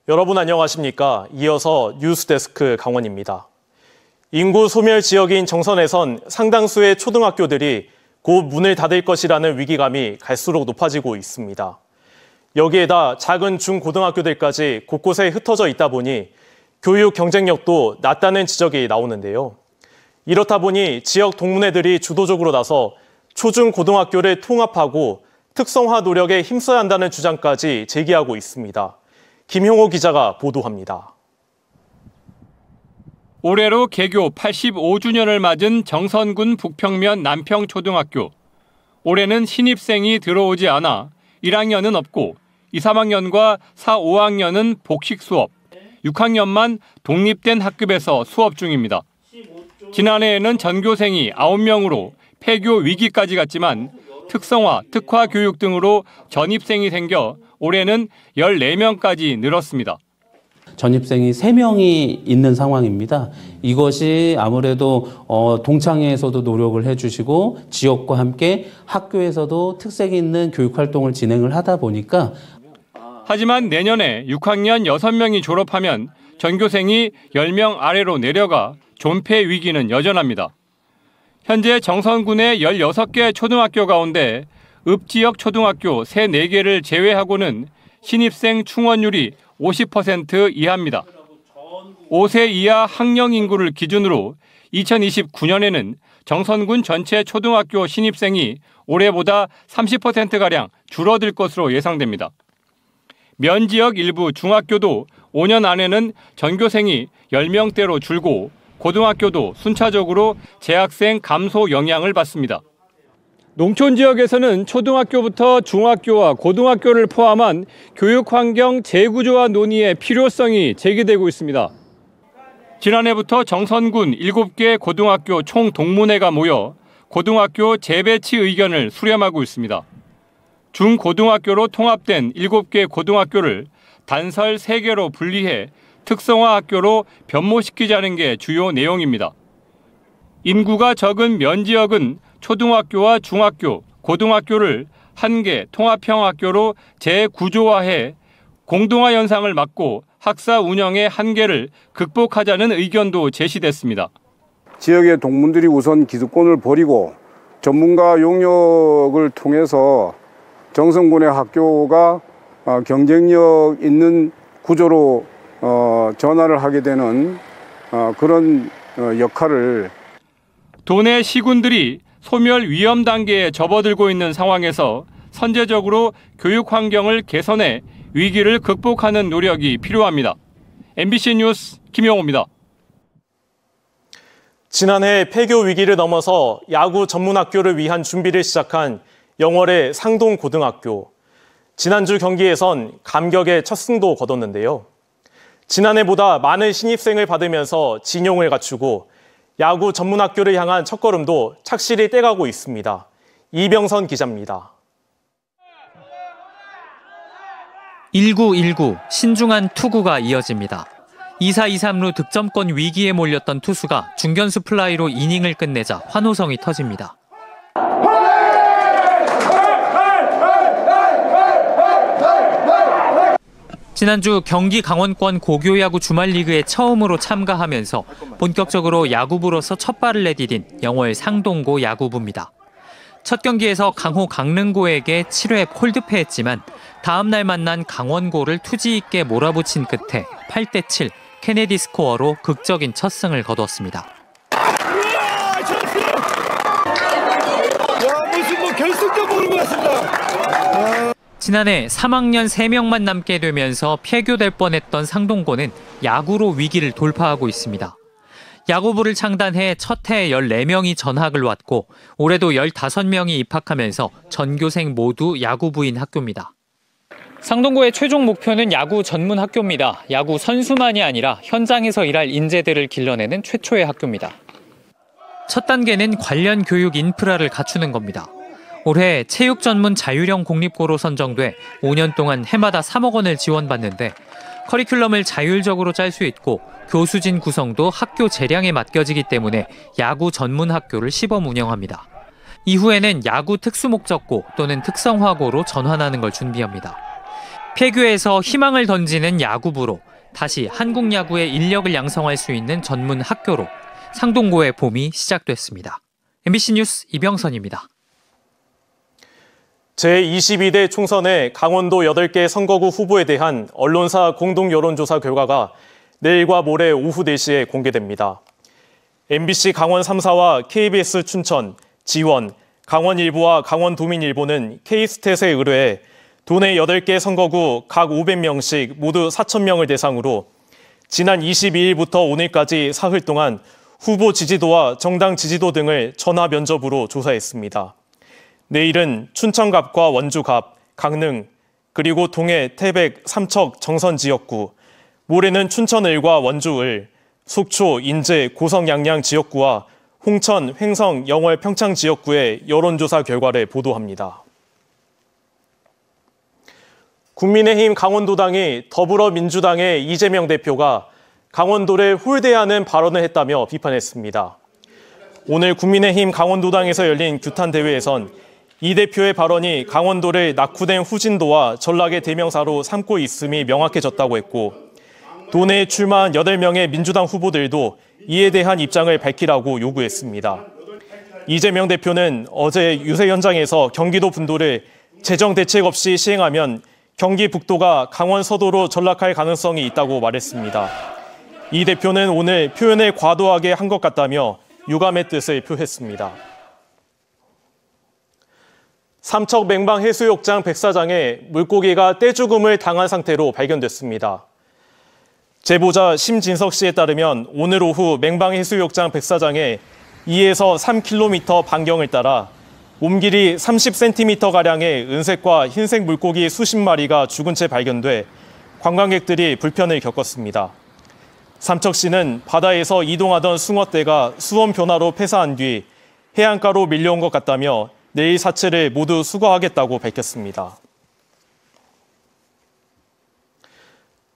여러분 안녕하십니까? 이어서 뉴스데스크 강원입니다. 인구 소멸 지역인 정선에선 상당수의 초등학교들이 곧 문을 닫을 것이라는 위기감이 갈수록 높아지고 있습니다. 여기에다 작은 중고등학교들까지 곳곳에 흩어져 있다 보니 교육 경쟁력도 낮다는 지적이 나오는데요. 이렇다 보니 지역 동문회들이 주도적으로 나서 초중고등학교를 통합하고 특성화 노력에 힘써야 한다는 주장까지 제기하고 있습니다. 김형호 기자가 보도합니다. 올해로 개교 85주년을 맞은 정선군 북평면 남평초등학교. 올해는 신입생이 들어오지 않아 1학년은 없고 2, 3학년과 4, 5학년은 복식 수업, 6학년만 독립된 학급에서 수업 중입니다. 지난해에는 전교생이 9명으로 폐교 위기까지 갔지만 특성화, 특화 교육 등으로 전입생이 생겨 올해는 14명까지 늘었습니다. 전입생이 3명이 있는 상황입니다. 이것이 아무래도 동창회에서도 노력을 해주시고 지역과 함께 학교에서도 특색 있는 교육활동을 진행을 하다 보니까 하지만 내년에 6학년 6명이 졸업하면 전교생이 10명 아래로 내려가 존폐 위기는 여전합니다. 현재 정선군의 16개 초등학교 가운데 읍지역 초등학교 3, 4개를 제외하고는 신입생 충원율이 50% 이하입니다. 5세 이하 학령 인구를 기준으로 2029년에는 정선군 전체 초등학교 신입생이 올해보다 30%가량 줄어들 것으로 예상됩니다. 면 지역 일부 중학교도 5년 안에는 전교생이 10명대로 줄고 고등학교도 순차적으로 재학생 감소 영향을 받습니다. 농촌 지역에서는 초등학교부터 중학교와 고등학교를 포함한 교육 환경 재구조화 논의의 필요성이 제기되고 있습니다. 지난해부터 정선군 7개 고등학교 총동문회가 모여 고등학교 재배치 의견을 수렴하고 있습니다. 중고등학교로 통합된 7개 고등학교를 단설 3개로 분리해 특성화 학교로 변모시키자는 게 주요 내용입니다. 인구가 적은 면 지역은 초등학교와 중학교, 고등학교를 1개 통합형 학교로 재구조화해 공동화 현상을 막고 학사 운영의 한계를 극복하자는 의견도 제시됐습니다. 지역의 동문들이 우선 기득권을 버리고 전문가 용역을 통해서 정선군의 학교가 경쟁력 있는 구조로 전환을 하게 되는 그런 역할을 도내 시군들이 소멸 위험 단계에 접어들고 있는 상황에서 선제적으로 교육 환경을 개선해 위기를 극복하는 노력이 필요합니다. MBC 뉴스 김영호입니다. 지난해 폐교 위기를 넘어서 야구 전문학교를 위한 준비를 시작한 영월의 상동고등학교. 지난주 경기에선 감격의 첫 승도 거뒀는데요. 지난해보다 많은 신입생을 받으면서 진용을 갖추고 야구 전문학교를 향한 첫걸음도 착실히 떼가고 있습니다. 이병선 기자입니다. 19-19 신중한 투구가 이어집니다. 2사 2-3루 득점권 위기에 몰렸던 투수가 중견수 플라이로 이닝을 끝내자 환호성이 터집니다. 지난주 경기 강원권 고교야구 주말리그에 처음으로 참가하면서 본격적으로 야구부로서 첫 발을 내디딘 영월 상동고 야구부입니다. 첫 경기에서 강호 강릉고에게 7회 콜드패했지만 다음 날 만난 강원고를 투지 있게 몰아붙인 끝에 8대7 케네디 스코어로 극적인 첫 승을 거뒀습니다. 무슨 결승점 보는 것 같습니다. 지난해 3학년 3명만 남게 되면서 폐교될 뻔했던 상동고는 야구로 위기를 돌파하고 있습니다. 야구부를 창단해 첫 해 14명이 전학을 왔고 올해도 15명이 입학하면서 전교생 모두 야구부인 학교입니다. 상동고의 최종 목표는 야구 전문 학교입니다. 야구 선수만이 아니라 현장에서 일할 인재들을 길러내는 최초의 학교입니다. 첫 단계는 관련 교육 인프라를 갖추는 겁니다. 올해 체육 전문 자율형 공립고로 선정돼 5년 동안 해마다 3억 원을 지원받는데 커리큘럼을 자율적으로 짤 수 있고 교수진 구성도 학교 재량에 맡겨지기 때문에 야구 전문 학교를 시범 운영합니다. 이후에는 야구 특수목적고 또는 특성화고로 전환하는 걸 준비합니다. 폐교에서 희망을 던지는 야구부로 다시 한국 야구의 인력을 양성할 수 있는 전문 학교로 상동고의 봄이 시작됐습니다. MBC 뉴스 이병선입니다. 제22대 총선의 강원도 8개 선거구 후보에 대한 언론사 공동 여론조사 결과가 내일과 모레 오후 4시에 공개됩니다. MBC 강원 3사와 KBS 춘천, 지원, 강원일보와 강원도민일보는 K스탯에 의뢰해 도내 8개 선거구 각 500명씩 모두 4,000명을 대상으로 지난 22일부터 오늘까지 사흘 동안 후보 지지도와 정당 지지도 등을 전화 면접으로 조사했습니다. 내일은 춘천갑과 원주갑, 강릉, 그리고 동해, 태백, 삼척, 정선 지역구, 모레는 춘천을과 원주을, 속초, 인제, 고성, 양양 지역구와 홍천, 횡성, 영월, 평창 지역구의 여론조사 결과를 보도합니다. 국민의힘 강원도당이 더불어민주당의 이재명 대표가 강원도를 홀대하는 발언을 했다며 비판했습니다. 오늘 국민의힘 강원도당에서 열린 규탄 대회에선 이 대표의 발언이 강원도를 낙후된 후진도와 전락의 대명사로 삼고 있음이 명확해졌다고 했고, 도내에 출마한 8명의 민주당 후보들도 이에 대한 입장을 밝히라고 요구했습니다. 이재명 대표는 어제 유세 현장에서 경기도 분도를 재정 대책 없이 시행하면 경기 북도가 강원 서도로 전락할 가능성이 있다고 말했습니다. 이 대표는 오늘 표현을 과도하게 한 것 같다며 유감의 뜻을 표했습니다. 삼척 맹방해수욕장 백사장에 물고기가 떼죽음을 당한 상태로 발견됐습니다. 제보자 심진석 씨에 따르면 오늘 오후 맹방해수욕장 백사장에 2에서 3km 반경을 따라 몸길이 30cm가량의 은색과 흰색 물고기 수십 마리가 죽은 채 발견돼 관광객들이 불편을 겪었습니다. 삼척시는 바다에서 이동하던 숭어떼가 수온 변화로 폐사한 뒤 해안가로 밀려온 것 같다며 내일 사체를 모두 수거하겠다고 밝혔습니다.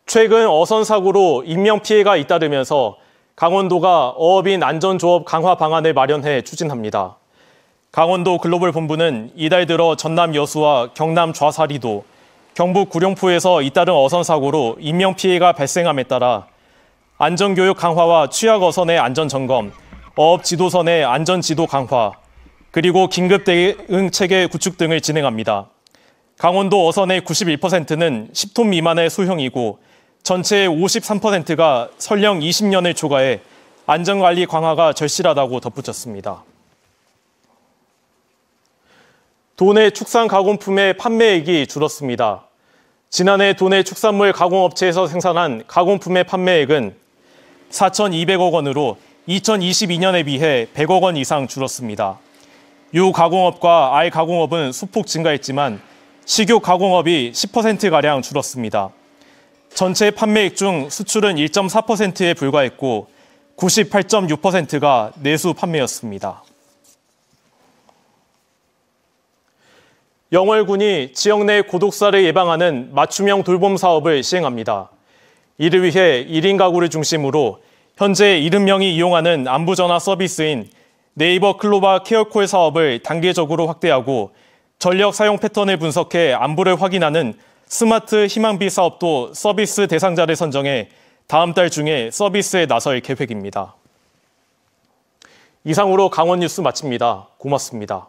최근 어선 사고로 인명피해가 잇따르면서 강원도가 어업인 안전조업 강화 방안을 마련해 추진합니다. 강원도 글로벌 본부는 이달 들어 전남 여수와 경남 좌사리도, 경북 구룡포에서 잇따른 어선 사고로 인명피해가 발생함에 따라 안전교육 강화와 취약 어선의 안전점검, 어업 지도선의 안전지도 강화, 그리고 긴급 대응 체계 구축 등을 진행합니다. 강원도 어선의 91%는 10톤 미만의 소형이고 전체의 53%가 설령 20년을 초과해 안전관리 강화가 절실하다고 덧붙였습니다. 도내 축산 가공품의 판매액이 줄었습니다. 지난해 도내 축산물 가공업체에서 생산한 가공품의 판매액은 4,200억 원으로 2022년에 비해 100억 원 이상 줄었습니다. 유가공업과 알가공업은 소폭 증가했지만 식육 가공업이 10%가량 줄었습니다. 전체 판매액 중 수출은 1.4%에 불과했고 98.6%가 내수 판매였습니다. 영월군이 지역 내 고독사를 예방하는 맞춤형 돌봄 사업을 시행합니다. 이를 위해 1인 가구를 중심으로 현재 70명이 이용하는 안부전화 서비스인 네이버 클로바 케어콜 사업을 단계적으로 확대하고 전력 사용 패턴을 분석해 안부를 확인하는 스마트 희망비 사업도 서비스 대상자를 선정해 다음 달 중에 서비스에 나설 계획입니다. 이상으로 강원 뉴스 마칩니다. 고맙습니다.